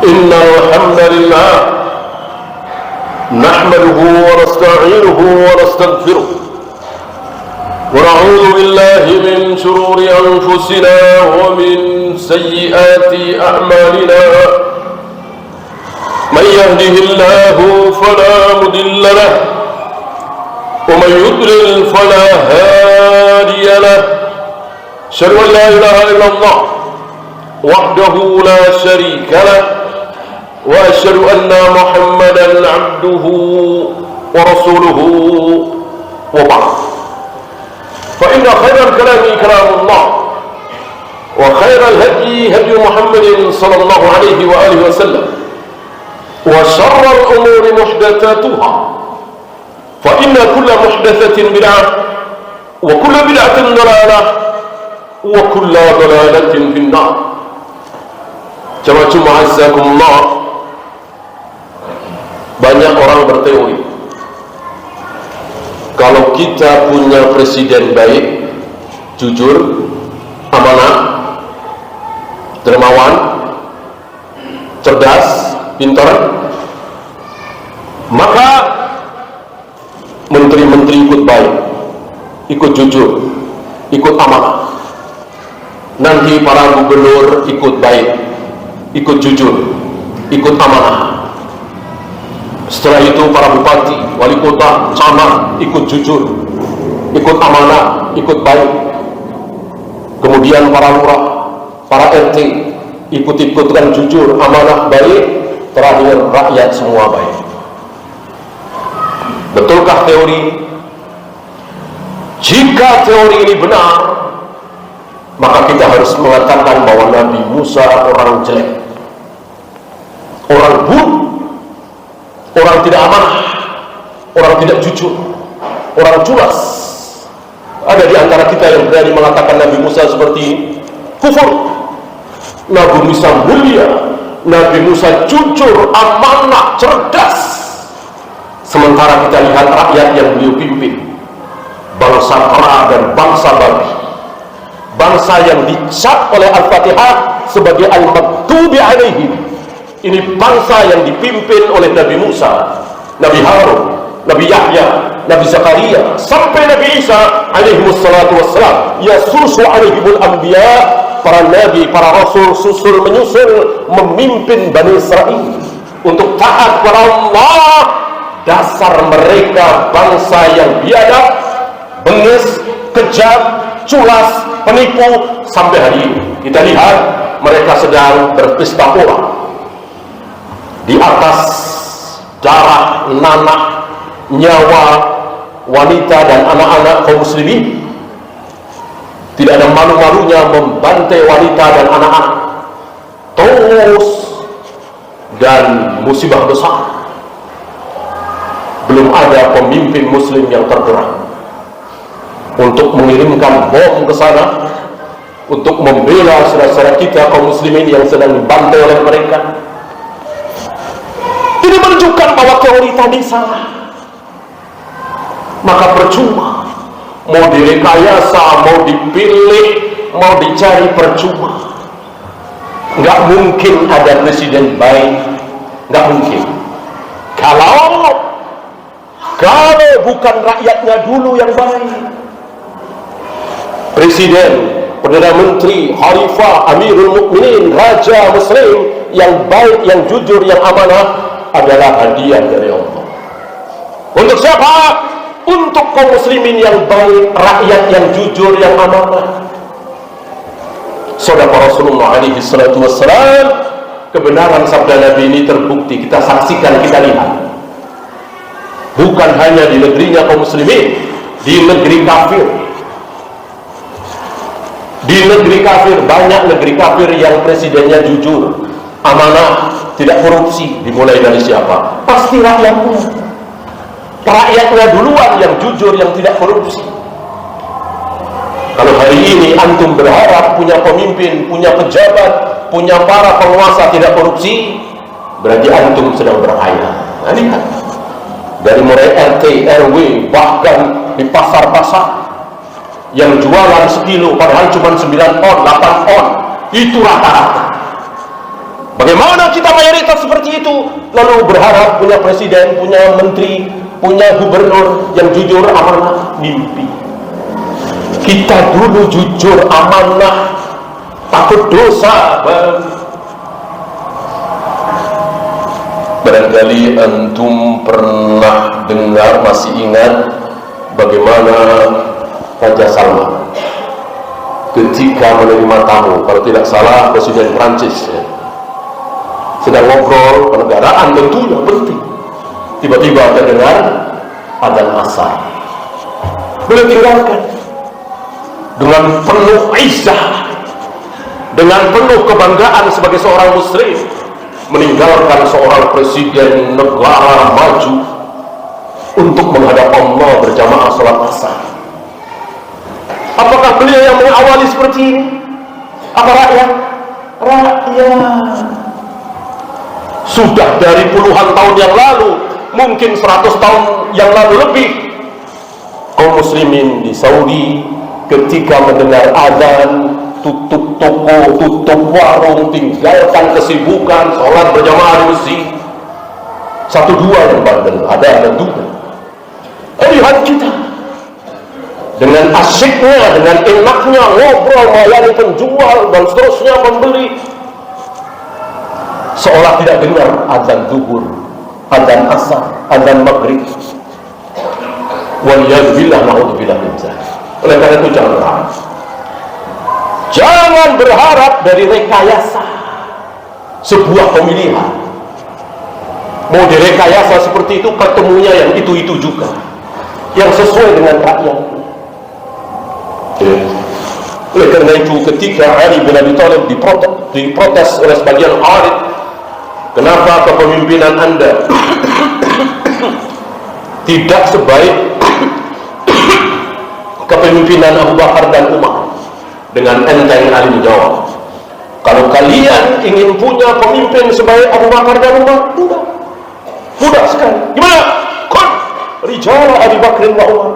إن الحمد لله نحمده ونستعينه ونستغفره ونعوذ بالله من شرور أنفسنا ومن سيئات أعمالنا من يهده الله فلا مضل له ومن يضلل فلا هادي له أشهد أن لا إله إلا الله وحده لا شريك له وأشهد أن محمدا عبده ورسوله وبعد فإن خير الكلام كلام الله وخير الهدي هدي محمد صلى الله عليه وآله وسلم وشر الأمور محدثاتها فإن كل محدثة بدعة وكل بدعة ضلالة وكل ضلالة في النار. Jamaah azzakumullah, banyak orang berteori kalau kita punya presiden baik, jujur, amanah, dermawan, cerdas, pintar, maka menteri-menteri ikut baik, ikut jujur, ikut amanah. Nanti para gubernur ikut baik, ikut jujur, ikut amanah. Setelah itu para bupati, wali kota, camat ikut jujur, ikut amanah, ikut baik. Kemudian para lurah, para RT ikut-ikutkan jujur, amanah, baik. Terakhir rakyat semua baik. Betulkah teori? Jika teori ini benar, maka kita harus mengatakan bahwa Nabi Musa orang jelek, orang buruk, orang tidak amanah, orang tidak jujur, orang culas. Ada di antara kita yang berani mengatakan Nabi Musa seperti ini, kufur. Nabi Musa mulia, Nabi Musa jujur, amanah, cerdas. Sementara kita lihat rakyat yang beliau pimpin, bangsa kera dan bangsa babi, bangsa yang dicap oleh Al-Fatihah sebagai al-maghdubi alaihim. Ini bangsa yang dipimpin oleh Nabi Musa, Nabi Harun, Nabi Yahya, Nabi Zakaria, sampai Nabi Isa alaihimussalatu wassalam. Yasusu alaihimul anbiya, para nabi, para rasul susul menyusul memimpin Bani Israel untuk taat kepada Allah. Dasar mereka bangsa yang biadab, bengis, kejam, culas, penipu. Sampai hari ini kita lihat mereka sedang berpesta pora di atas darah, nanah, nyawa wanita dan anak-anak kaum muslimin. Tidak ada malu-malunya membantai wanita dan anak-anak. Terus dan musibah besar. Belum ada pemimpin muslim yang tergerak untuk mengirimkan bom ke sana, untuk membela saudara-saudara kita kaum muslimin yang sedang dibantai oleh mereka. Ini menunjukkan bahwa teori tadi salah. Maka percuma, mau direkayasa, mau dipilih, mau dicari, percuma. Nggak mungkin ada presiden baik, nggak mungkin. Kalau bukan rakyatnya dulu yang baik. Presiden, Perdana Menteri, Khalifah, Amirul Mukminin, Raja Muslim yang baik, yang jujur, yang amanah adalah hadiah dari Allah. Untuk siapa? Untuk kaum muslimin yang baik, rakyat yang jujur, yang amanah. Saudara Rasulullah alaihi salatu wassalam, kebenaran sabda Nabi ini terbukti, kita saksikan, kita lihat. Bukan hanya di negerinya kaum muslimin, di negeri kafir. Di negeri kafir, banyak negeri kafir yang presidennya jujur, amanah, tidak korupsi. Dimulai dari siapa? Pasti rakyatnya. Rakyatnya duluan yang jujur, yang tidak korupsi. Kalau hari ini antum berharap punya pemimpin, punya pejabat, punya para penguasa tidak korupsi, berarti antum sedang berkhayal. Nah, lihat. Dari mulai RT, RW, bahkan di pasar-pasar yang jualan sekilo padahal cuma 9 on, 8 on, itu rata-rata. Bagaimana kita mayoritas seperti itu, lalu berharap punya presiden, punya menteri, punya gubernur yang jujur, amanah? Mimpi. Kita dulu jujur, amanah, takut dosa. Barangkali antum pernah dengar, masih ingat bagaimana Raja Salman ketika menerima tamu, kalau tidak salah Presiden Prancis ya, sedang ngobrol kenegaraan, tentunya penting. Tiba-tiba terdengar adzan asar. Beliau tinggalkan dengan penuh izzah, dengan penuh kebanggaan sebagai seorang muslim, meninggalkan seorang presiden negara maju untuk menghadap Allah berjamaah salat asar. Apakah beliau yang mengawali seperti ini? Apa rakyat? Rakyat. Sudah dari puluhan tahun yang lalu, mungkin 100 tahun yang lalu lebih, kaum muslimin di Saudi ketika mendengar azan, tutup toko, tutup warung, tinggalkan kesibukan, sholat berjamaah di masjid. 1-2 yang bandel, ada juga. Lihat kita dengan asyiknya, dengan enaknya ngobrol, melayani penjual dan seterusnya, pembeli, seolah tidak dengar azan zuhur, azan asar, azan maghrib. Waliyadzubillah, na'udzubillah min dzalik. Oleh karena itu jangan berharap dari rekayasa sebuah pemilihan. Mau direkayasa seperti itu, ketemunya yang itu-itu juga, yang sesuai dengan rakyat. Oleh karena itu ketika Ali bin Abi Thalib diprotes oleh sebagian Khawarij, kenapa kepemimpinan Anda tidak sebaik kepemimpinan Abu Bakar dan Umar? Dengan enteng Ali menjawab, kalau kalian ingin punya pemimpin sebaik Abu Bakar dan Umar, mudah sekali. Gimana? Kun rijal Abu Bakar wa Umar.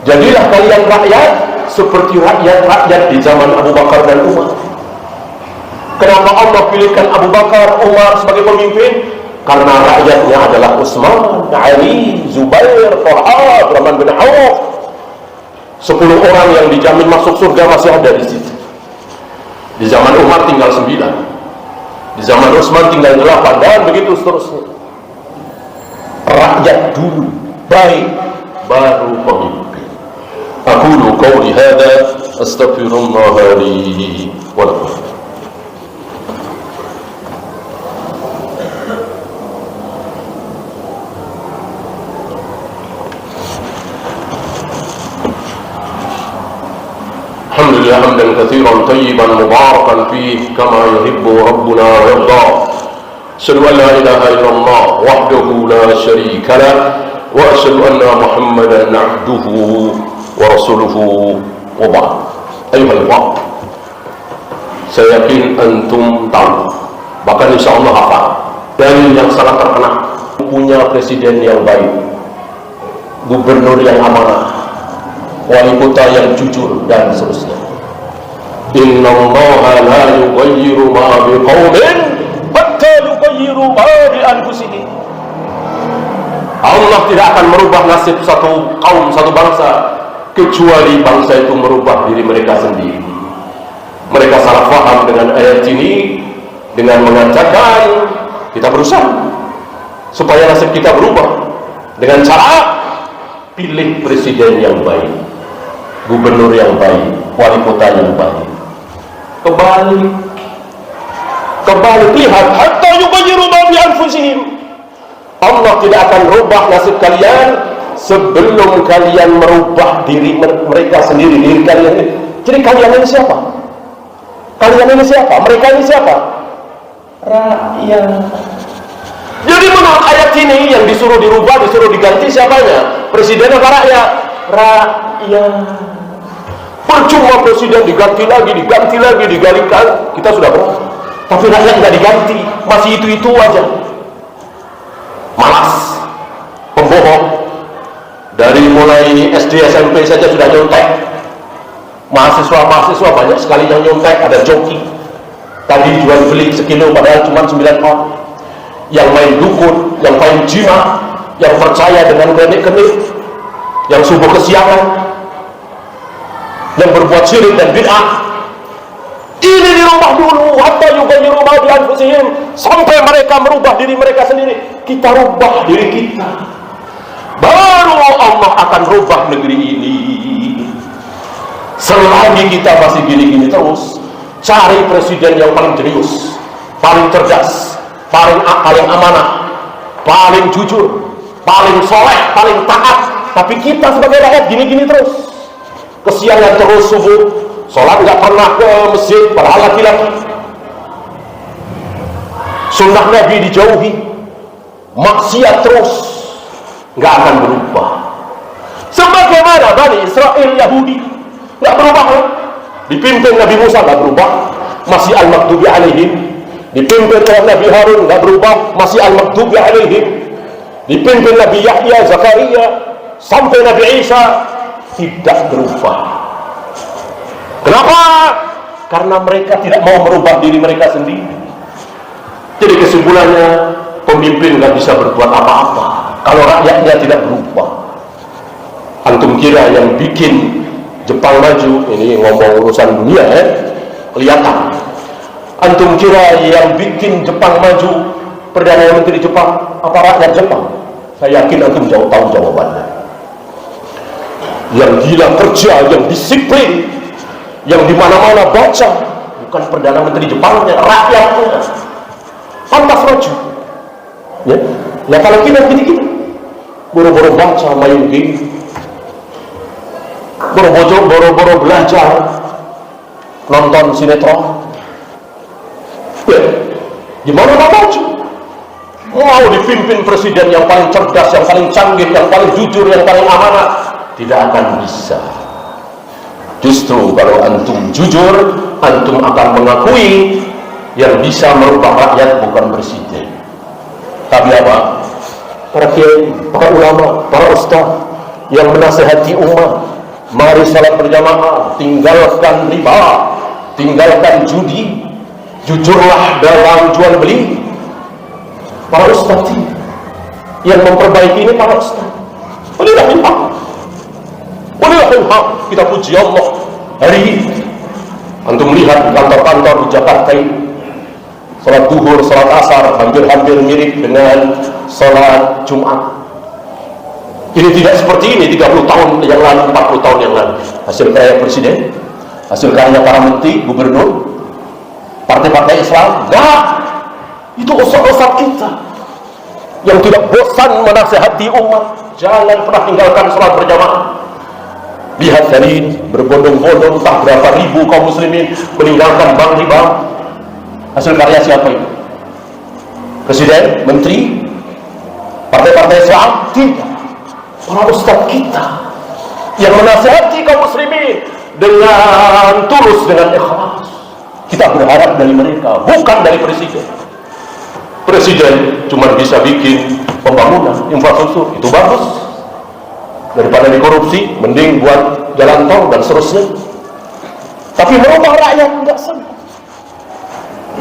Jadilah kalian rakyat seperti rakyat-rakyat di zaman Abu Bakar dan Umar. Kenapa Allah pilihkan Abu Bakar, Umar sebagai pemimpin? Karena rakyatnya adalah Utsman, Ali, Zubair, Talha, Abdurrahman bin Auf. 10 orang yang dijamin masuk surga masih ada di situ. Di zaman Umar tinggal 9, di zaman Utsman tinggal 8, dan begitu seterusnya. Rakyat dulu baik, baru pemimpin. Aqulu qawli hadza astaghfirullah li wa lakum. Alhamdulillah hamdan katsiran thayyiban mubarakan fihi kama yuhibbu rabbuna wa yarda. Asyhadu an la ilaha illallah wahdahu la syarika lah wa asyhadu anna Muhammadan 'abduhu wa rasuluhu wa ba'd. Ayuhal ikhwah, saya yakin antum tahu, bahkan insyaallah hafal, dalil yang sangat terkenal, punya presiden yang baik, gubernur yang amanah, wali kota yang jujur, dan seterusnya. Innallaha la yughayyiru ma biqaumin hatta yughayyiru ma bi anfusihim. Allah tidak akan merubah nasib satu kaum, satu bangsa, kecuali bangsa itu merubah diri mereka sendiri. Mereka salah faham dengan ayat ini dengan mengatakan kita berusaha supaya nasib kita berubah dengan cara pilih presiden yang baik, gubernur yang baik, wali kota yang baik. Kembali lihat, hatta yughayyiru ma bi anfusihim. Allah tidak akan merubah nasib kalian sebelum kalian merubah diri mereka sendiri, diri kalian ini. Jadi kalian ini siapa? Kalian ini siapa? Mereka ini siapa? Rakyat. Jadi menurut ayat ini yang disuruh dirubah, disuruh diganti siapanya? Presiden apa rakyat? Rakyat. Percuma presiden diganti lagi, digalikan, kita sudah berapa? Tapi rakyat nggak diganti, masih itu aja. Malas, pembohong. Dari mulai SD, SMP saja sudah nyontek. Mahasiswa banyak sekali yang nyontek, ada joki. Tadi jual beli sekilo padahal cuma 9 on. Yang main dukun, yang main jimat, yang percaya dengan kenik-kenik, yang subuh kesiangan, yang berbuat syirik dan bid'ah, ini dirubah dulu. Hatta yughayyiru ma bi anfusihim, sampai mereka merubah diri mereka sendiri. Kita rubah diri kita, baru Allah akan rubah negeri ini. Selagi kita masih gini-gini terus, cari presiden yang paling jenius, paling cerdas, paling amanah, paling jujur, paling soleh, paling taat. Tapi kita sebagai rakyat gini-gini terus, kesiangan terus subuh, sholat nggak pernah ke masjid, padahal laki-laki, sunnah Nabi dijauhi, maksiat terus, nggak akan berubah. Sebagaimana Bani Israel Yahudi nggak berubah, dipimpin Nabi Musa nggak berubah, masih al-maghdubi alaihim. Dipimpin oleh Nabi Harun nggak berubah, masih al-maghdubi alaihim. Dipimpin Nabi Yahya, Zakaria, sampai Nabi Isa, tidak berubah. Kenapa? Karena mereka tidak mau merubah diri mereka sendiri. Jadi kesimpulannya, pemimpin nggak bisa berbuat apa-apa kalau rakyatnya tidak berubah. Antum kira yang bikin Jepang maju, ini ngomong urusan dunia ya, kelihatan. Antum kira yang bikin Jepang maju, Perdana Menteri Jepang, apa rakyat Jepang? Saya yakin antum tahu jawabannya. Yang gila kerja, yang disiplin, yang dimana-mana baca, bukan Perdana Menteri Jepangnya, rakyatnya. Pantas maju. Ya, ya kalau kita gini-gini, boro-boro baca, main game, boro-boro belajar, nonton sinetron, ya, gimana mau maju? Mau dipimpin presiden yang paling cerdas, yang paling canggih, yang paling jujur, yang paling amanah, tidak akan bisa. Justru kalau antum jujur, antum akan mengakui yang bisa merubah rakyat bukan presiden, tapi apa? Para kiai, para ulama, para ustaz yang menasihati umat, mari salat berjamaah, tinggalkan riba, tinggalkan judi, jujurlah dalam jual beli. Para ustaz yang memperbaiki ini para ustaz. Walillahil haq, kita puji Allah. Hari ini antum lihat di kantor-kantor di Jakarta ini, salat duhur, salat asar hampir-hampir mirip dengan salat Jumat. Ini tidak seperti ini 30 tahun yang lalu, 40 tahun yang lalu. Hasil karya presiden, hasil karya para menteri, gubernur, partai-partai Islam. Nah, itu ustaz-ustaz kita yang tidak bosan menasihati umat, jangan pernah tinggalkan salat berjamaah. Lihat hari ini berbondong-bondong entah berapa ribu kaum muslimin meninggalkan bank riba. Hasil karya siapa itu? Presiden, menteri, partai-partai Islam? Tidak. Para ustaz kita yang menasihati kaum muslimin dengan tulus, dengan ikhlas. Kita berharap dari mereka, bukan dari presiden. Presiden cuma bisa bikin pembangunan, infrastruktur, itu bagus. Daripada dikorupsi, mending buat jalan tol dan seterusnya. Tapi merubah rakyat tidak sama.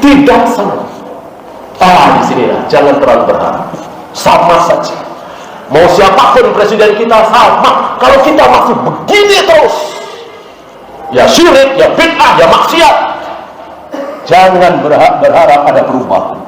Tidak sama. Di sinilah jangan terlalu berharap. Sama saja. Mau siapapun presiden kita sama. Kalau kita masih begini terus, ya syirik, ya bid'ah, ya maksiat, jangan berharap ada perubahan.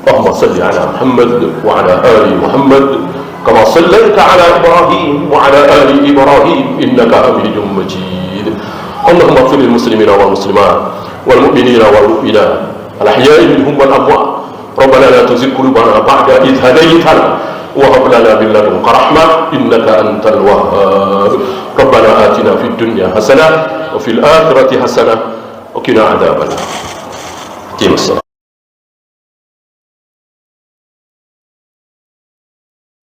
Allahumma salli ala Muhammad wa ala ali Muhammad kama sallaita ala Ibrahim wa ala ali Ibrahim innaka Hamidum Majid. Allahumma ighfir lil muslimina wal muslimat wal mu'minina wal mu'minat al ahya'i minhum wal amwat. Rabbana la tuzigh qulubana ba'da idh hadaytana wa hab lana min ladunka rahmah innaka antal wahhab. Rabbana atina fid dunya hasanah wa fil akhirati hasanah wa qina adzabannar.